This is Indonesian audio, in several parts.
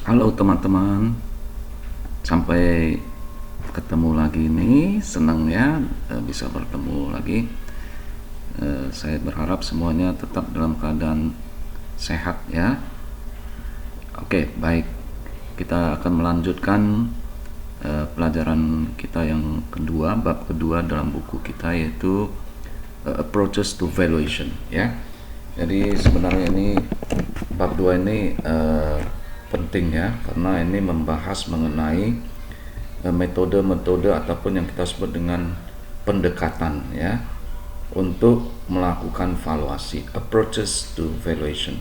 Halo teman-teman, sampai ketemu lagi nih, senang ya bisa bertemu lagi. Saya berharap semuanya tetap dalam keadaan sehat ya. Oke, baik. Kita akan melanjutkan pelajaran kita yang kedua, bab kedua dalam buku kita, yaitu Approaches to Valuation ya. Jadi sebenarnya ini bab 2 ini penting ya, karena ini membahas mengenai metode-metode ataupun yang kita sebut dengan pendekatan ya untuk melakukan valuasi, approaches to valuation.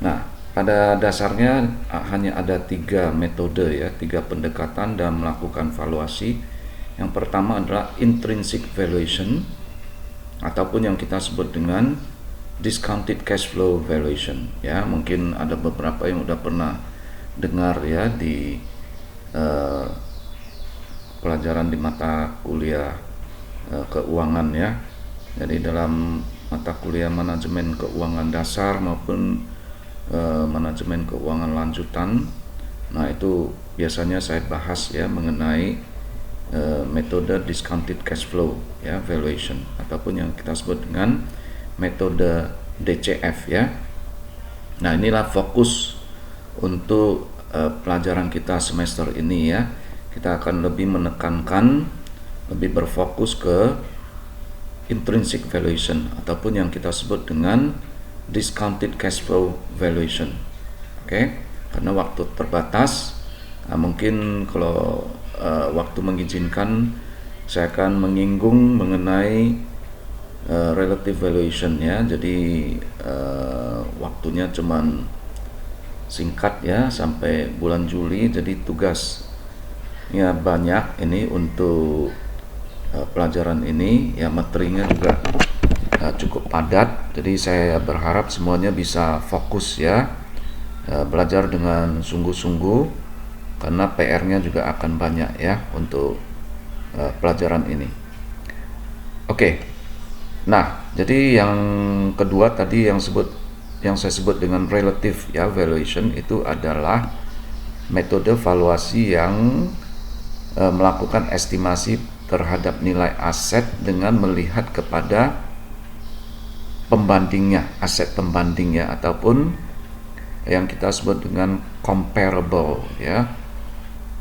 Nah, pada dasarnya hanya ada 3 metode ya, 3 pendekatan dalam melakukan valuasi. Yang pertama adalah intrinsic valuation ataupun yang kita sebut dengan discounted cash flow valuation ya. Mungkin ada beberapa yang udah pernah dengar ya di pelajaran di mata kuliah keuangan ya. Jadi dalam mata kuliah manajemen keuangan dasar maupun manajemen keuangan lanjutan, nah itu biasanya saya bahas ya mengenai metode discounted cash flow ya valuation ataupun yang kita sebut dengan metode DCF ya. Nah, inilah fokus untuk pelajaran kita semester ini ya. Kita akan lebih menekankan, lebih berfokus ke intrinsic valuation ataupun yang kita sebut dengan discounted cash flow valuation. Oke, karena waktu terbatas, mungkin kalau waktu mengizinkan saya akan menyinggung mengenai relative valuation ya. Jadi waktunya cuman singkat ya, sampai bulan Juli, jadi tugasnya banyak ini untuk pelajaran ini ya. Materinya juga cukup padat, jadi saya berharap semuanya bisa fokus ya, belajar dengan sungguh-sungguh karena PR-nya juga akan banyak ya untuk pelajaran ini. Oke. Nah, jadi yang kedua tadi yang saya sebut dengan relative ya valuation itu adalah metode valuasi yang melakukan estimasi terhadap nilai aset dengan melihat kepada pembandingnya, aset pembandingnya ataupun yang kita sebut dengan comparable ya.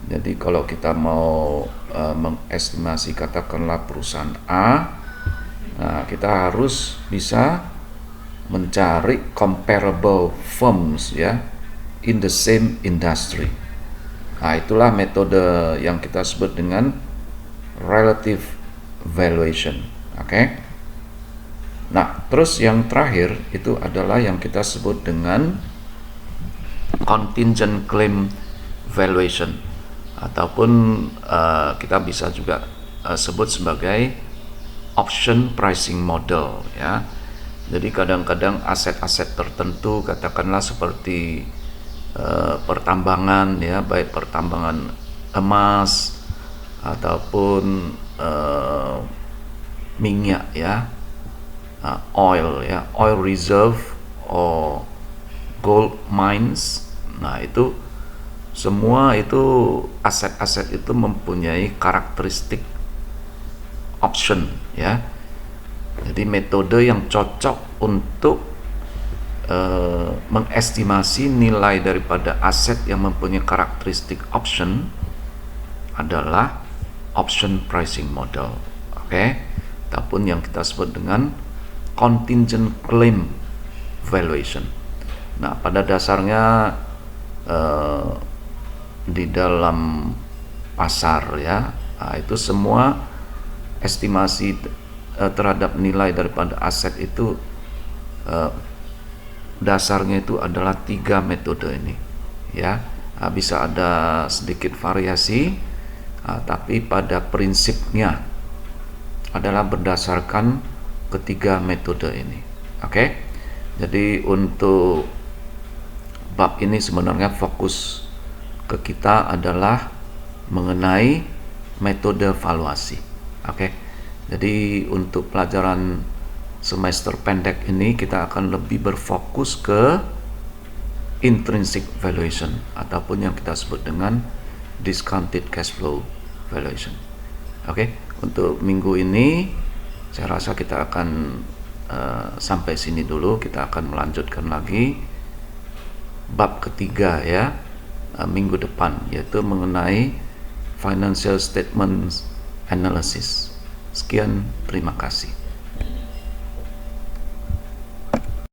Jadi kalau kita mau mengestimasi katakanlah perusahaan A, nah kita harus bisa mencari comparable firms ya in the same industry. Nah, itulah metode yang kita sebut dengan relative valuation. Oke. Nah, terus yang terakhir itu adalah yang kita sebut dengan contingent claim valuation ataupun kita bisa juga sebut sebagai option pricing model ya. Jadi kadang-kadang aset-aset tertentu, katakanlah seperti pertambangan ya, baik pertambangan emas ataupun minyak ya, oil ya, oil reserve or gold mines. Nah, itu semua itu aset-aset itu mempunyai karakteristik option ya. Jadi metode yang cocok untuk mengestimasi nilai daripada aset yang mempunyai karakteristik option adalah option pricing model. Oke. Ataupun yang kita sebut dengan contingent claim valuation. Nah, pada dasarnya di dalam pasar ya, itu semua estimasi terhadap nilai daripada aset itu dasarnya itu adalah 3 metode ini ya. Bisa ada sedikit variasi, tapi pada prinsipnya adalah berdasarkan ketiga metode ini. Oke. Jadi untuk bab ini sebenarnya fokus ke kita adalah mengenai metode valuasi. Oke. Jadi untuk pelajaran semester pendek ini kita akan lebih berfokus ke intrinsic valuation ataupun yang kita sebut dengan discounted cash flow valuation. Oke, untuk minggu ini saya rasa kita akan sampai sini dulu. Kita akan melanjutkan lagi bab ketiga ya minggu depan, yaitu mengenai financial statements analysis. Sekian, terima kasih.